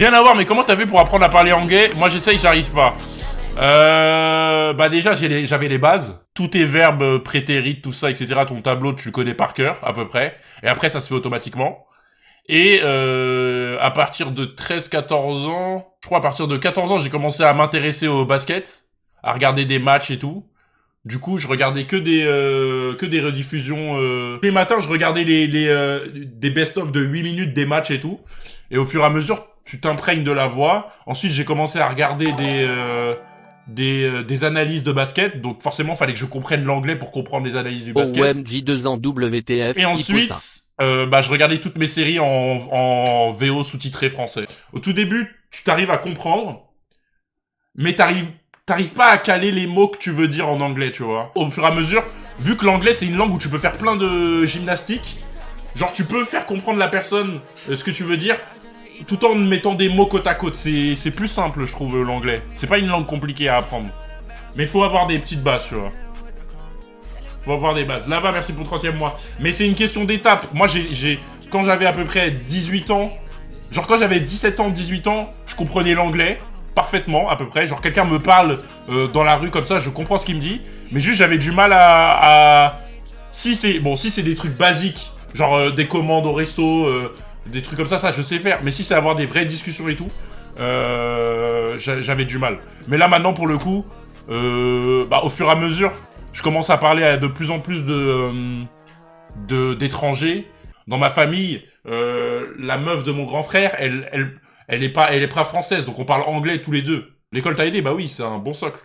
Rien à voir, mais comment t'as fait pour apprendre à parler anglais? Moi, j'essaye, j'arrive pas. Bah déjà, j'avais les bases. Tous tes verbes, prétérites, tout ça, etc. Ton tableau, tu le connais par cœur, à peu près. Et après, ça se fait automatiquement. Et à partir de 13-14 ans, je crois à partir de 14 ans, j'ai commencé à m'intéresser au basket, à regarder des matchs et tout. Du coup, je regardais que des rediffusions. Tous les matins, je regardais des best-of de 8 minutes des matchs et tout. Et au fur et à mesure, tu t'imprègnes de la voix. Ensuite, j'ai commencé à regarder des analyses de basket. Donc forcément, fallait que je comprenne l'anglais pour comprendre les analyses du basket. OMG 2 ans WTF. Et ensuite, bah, je regardais toutes mes séries en VO sous-titré français. Au tout début, tu t'arrives à comprendre, mais t'arrives pas à caler les mots que tu veux dire en anglais, tu vois. Au fur et à mesure, vu que l'anglais c'est une langue où tu peux faire plein de gymnastiques, genre tu peux faire comprendre la personne ce que tu veux dire, tout en mettant des mots côte à côte. C'est plus simple, je trouve, l'anglais. C'est pas une langue compliquée à apprendre. Mais faut avoir des petites bases, tu vois. Faut avoir des bases. Là-bas, merci pour le 30e mois. Mais c'est une question d'étape. Moi, quand j'avais à peu près 18 ans, genre quand j'avais 17 ans, 18 ans, je comprenais l'anglais parfaitement, à peu près. Genre quelqu'un me parle dans la rue comme ça, je comprends ce qu'il me dit. Mais juste, j'avais du mal si c'est des trucs basiques, genre des commandes au resto, des trucs comme ça, je sais faire. Mais si c'est avoir des vraies discussions et tout, j'avais du mal. Mais là, maintenant, pour le coup, bah, au fur et à mesure, je commence à parler à de plus en plus d'étrangers. Dans ma famille, la meuf de mon grand frère, elle est pas française, donc on parle anglais tous les deux. L'école t'a aidé, bah oui, c'est un bon socle.